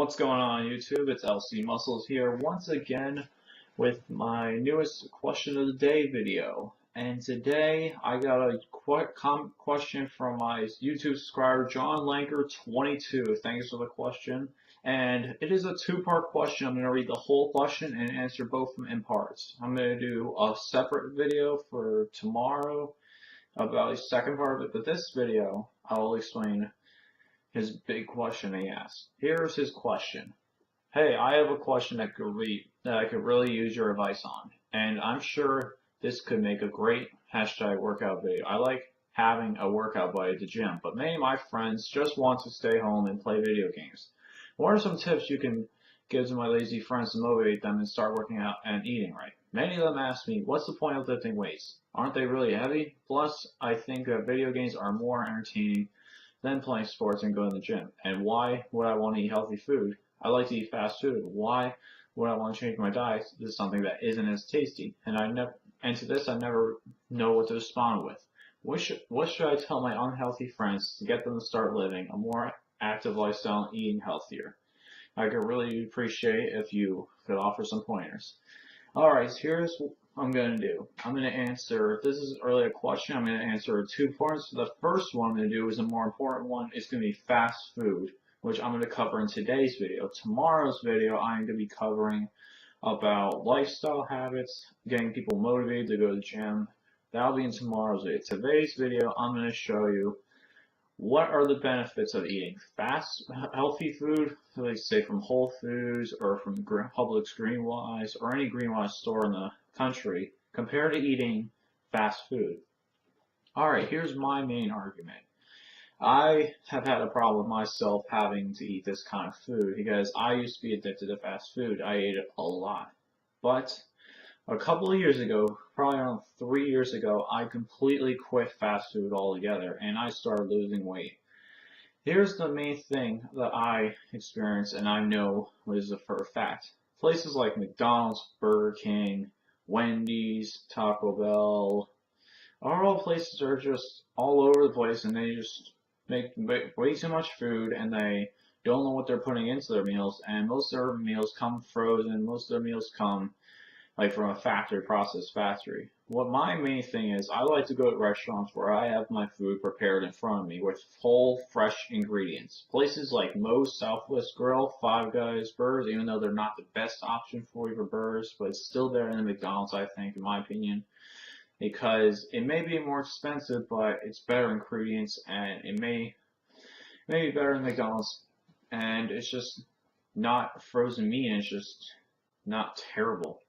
What's going on YouTube? It's LCMuscles here once again with my newest question of the day video. And today I got a question from my YouTube subscriber John Lanker22. Thanks for the question. And it is a two-part question. I'm going to read the whole question and answer both of them in parts. I'm going to do a separate video for tomorrow about the second part of it, but this video I will explain his big question he asked. Here's his question. Hey, I have a question that I could really use your advice on, and I'm sure this could make a great hashtag workout video. I like having a workout buddy at the gym, but many of my friends just want to stay home and play video games. What are some tips you can give to my lazy friends to motivate them and start working out and eating right? Many of them ask me, what's the point of lifting weights? Aren't they really heavy? Plus, I think that video games are more entertaining than playing sports and going to the gym. And why would I want to eat healthy food? I like to eat fast food. Why would I want to change my diet to something that isn't as tasty? And to this I never know what to respond with. What should I tell my unhealthy friends to get them to start living a more active lifestyle and eating healthier? I could really appreciate if you could offer some pointers. Alright, so here's what I'm going to do. I'm going to answer, if this is really a question, I'm going to answer two parts. The first one I'm going to do is a more important one. It's going to be fast food, which I'm going to cover in today's video. Tomorrow's video, I'm going to be covering about lifestyle habits, getting people motivated to go to the gym. That'll be in tomorrow's video. Today's video, I'm going to show you what are the benefits of eating fast, healthy food, like say from Whole Foods or from Publix Greenwise or any Greenwise store in the country compared to eating fast food. Alright, here's my main argument. I have had a problem with myself having to eat this kind of food because I used to be addicted to fast food. I ate it a lot. But a couple of years ago, probably around 3 years ago, I completely quit fast food altogether and I started losing weight. Here's the main thing that I experience and I know is for a fact. Places like McDonald's, Burger King, Wendy's, Taco Bell, are all places that are just all over the place and they just make way too much food and they don't know what they're putting into their meals, and most of their meals come frozen, most of their meals come like from a factory, processed factory. What my main thing is, I like to go to restaurants where I have my food prepared in front of me with whole, fresh ingredients. Places like Moe's, Southwest Grill, Five Guys, burgers, even though they're not the best option for you for burgers, but it's still better than McDonald's, I think, in my opinion. Because it may be more expensive, but it's better ingredients, and it may be better than McDonald's. And it's just not frozen meat, and it's just not terrible.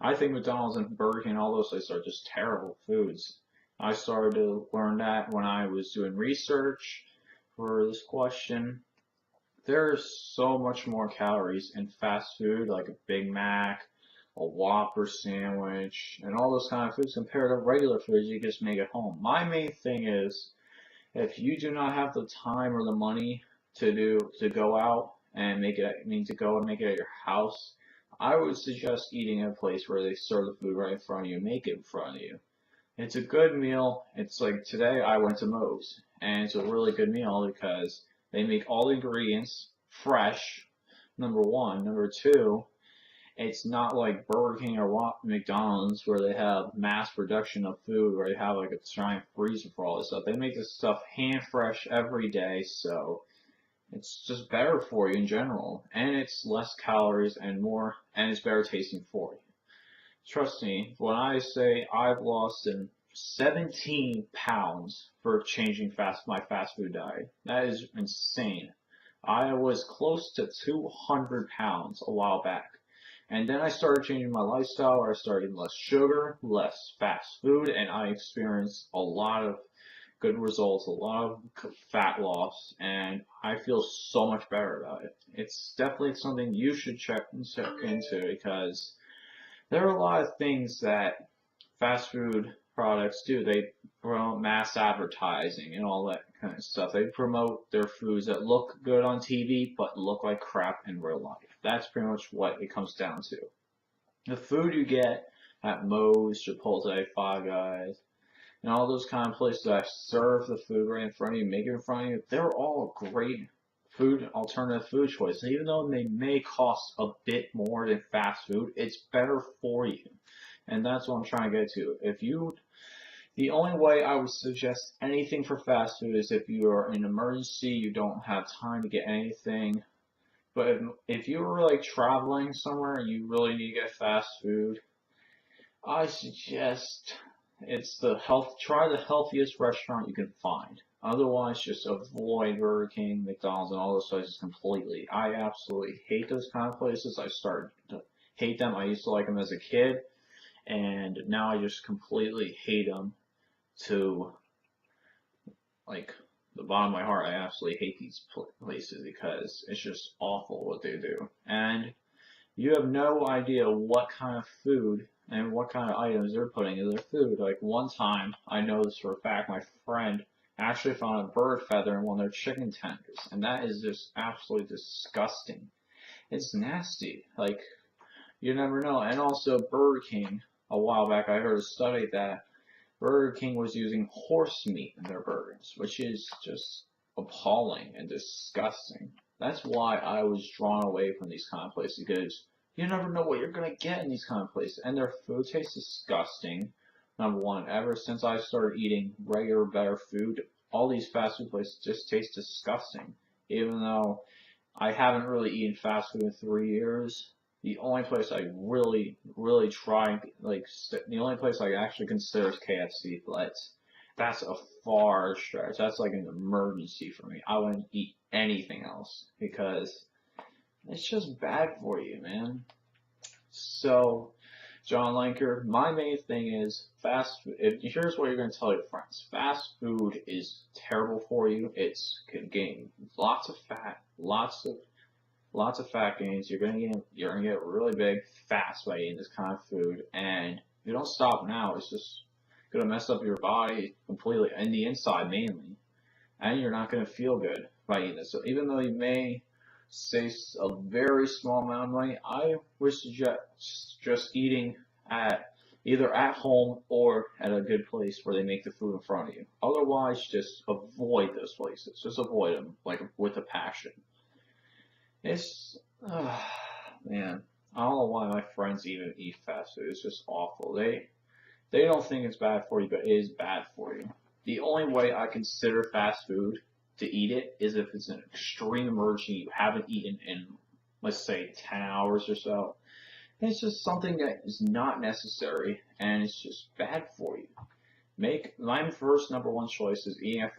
I think McDonald's and Burger King and all those places are just terrible foods. I started to learn that when I was doing research for this question. There's so much more calories in fast food, like a Big Mac, a Whopper sandwich, and all those kind of foods compared to regular foods you just make at home. My main thing is, if you do not have the time or the money to go out and make it at your house, I would suggest eating at a place where they serve the food right in front of you, make it in front of you. It's a good meal. It's like today I went to Moe's, and it's a really good meal because they make all the ingredients fresh, number one. Number two, it's not like Burger King or McDonald's where they have mass production of food, where they have like a giant freezer for all this stuff. They make this stuff hand fresh every day, so it's just better for you in general, and it's less calories and it's better tasting for you. Trust me, when I say I've lost 17 pounds for changing my fast food diet, that is insane. I was close to 200 pounds a while back, and then I started changing my lifestyle where I started eating less sugar, less fast food, and I experienced a lot of good results, a lot of fat loss, and I feel so much better about it. It's definitely something you should check into because there are a lot of things that fast food products do. They promote mass advertising and all that kind of stuff. They promote their foods that look good on TV but look like crap in real life. That's pretty much what it comes down to. The food you get at Moe's, Chipotle, Five Guys, and all those kind of places that serve the food right in front of you, make it in front of you, they're all great alternative food choices. Even though they may cost a bit more than fast food, it's better for you. And that's what I'm trying to get to. The only way I would suggest anything for fast food is if you are in an emergency, you don't have time to get anything. But if you were like traveling somewhere and you really need to get fast food, I suggest try the healthiest restaurant you can find. Otherwise, just avoid Burger King, McDonald's, and all those places completely. I absolutely hate those kind of places. I started to hate them. I used to like them as a kid, and now I just completely hate them to like the bottom of my heart. I absolutely hate these places because it's just awful what they do. And you have no idea what kind of food and what kind of items they're putting in their food. Like one time, I know this for a fact, my friend actually found a bird feather in one of their chicken tenders, and that is just absolutely disgusting. It's nasty. Like, you never know. And also, Burger King, a while back, I heard a study that Burger King was using horse meat in their burgers, which is just appalling and disgusting. That's why I was drawn away from these kind of places, because you never know what you're gonna get in these kind of places, and their food tastes disgusting. Number one, ever since I started eating regular, better food, all these fast food places just taste disgusting. Even though I haven't really eaten fast food in 3 years, the only place I really, really try, like, the only place I actually consider is KFC, but that's a far stretch. That's like an emergency for me. I wouldn't eat anything else because it's just bad for you, man. So, John Lanker, my main thing is fast food. Here's what you're going to tell your friends. Fast food is terrible for you. It's can gain lots of fat, lots of fat gains. You're gonna get really big fast by eating this kind of food, and if you don't stop now, it's just gonna mess up your body completely, and the inside mainly, and you're not gonna feel good by eating this. So even though you may save a very small amount of money, I would suggest just eating either at home or at a good place where they make the food in front of you. Otherwise, just avoid those places. Just avoid them, like with a passion. It's, man, I don't know why my friends even eat fast food. It's just awful. They don't think it's bad for you, but it is bad for you. The only way I consider fast food to eat it is if it's an extreme emergency you haven't eaten in, let's say, 10 hours or so. It's just something that is not necessary, and it's just bad for you. My first number one choice is eating at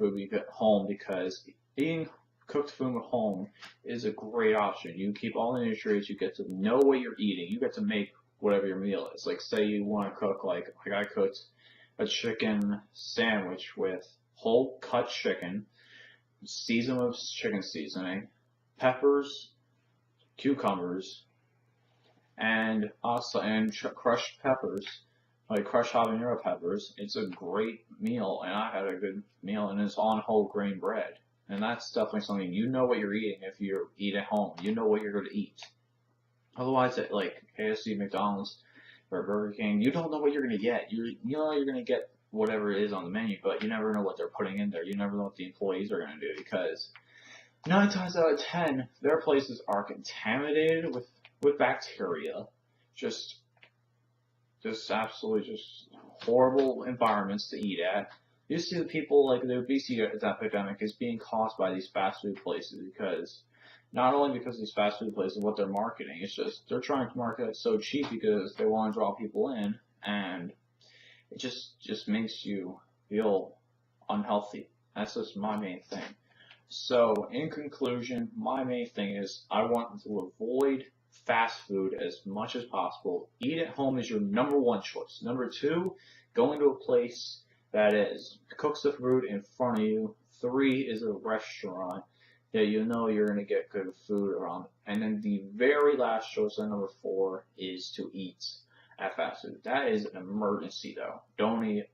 home, because eating cooked food at home is a great option. You keep all the nutrients, you get to know what you're eating, you get to make whatever your meal is. Like, say you want to cook, like I cooked a chicken sandwich with whole cut chicken, seasoned with chicken seasoning, peppers, cucumbers, and crushed peppers, like crushed habanero peppers. It's a great meal, and I had a good meal, and it's on whole grain bread. And that's definitely something, you know what you're eating if you eat at home. You know what you're going to eat. Otherwise, at like KFC, McDonald's, or Burger King, you don't know what you're going to get. You know you're going to get whatever it is on the menu, but you never know what they're putting in there. You never know what the employees are going to do, because 9 times out of 10, their places are contaminated with bacteria. Just absolutely just horrible environments to eat at. You see the people, like the obesity epidemic is being caused by these fast food places, because not only because these fast food places, what they're marketing, it's just they're trying to market it so cheap because they want to draw people in, and it just makes you feel unhealthy. That's just my main thing. So in conclusion, my main thing is I want to avoid fast food as much as possible. Eat at home is your number one choice. Number two, going to a place that cooks the food in front of you. 3 is a restaurant that you know you're going to get good food around. And then the very last choice, number 4, is to eat at fast food. That is an emergency, though. Don't eat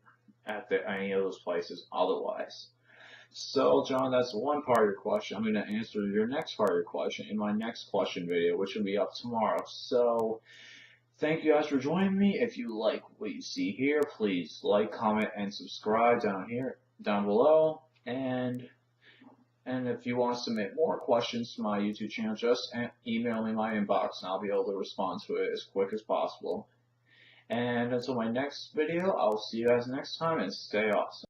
at any of those places otherwise. So, John, that's one part of your question. I'm going to answer your next part of your question in my next question video, which will be up tomorrow. So, thank you guys for joining me. If you like what you see here, please like, comment, and subscribe down below. And And if you want to submit more questions to my YouTube channel, just email me my inbox and I'll be able to respond to it as quick as possible. And until my next video, I'll see you guys next time and stay awesome.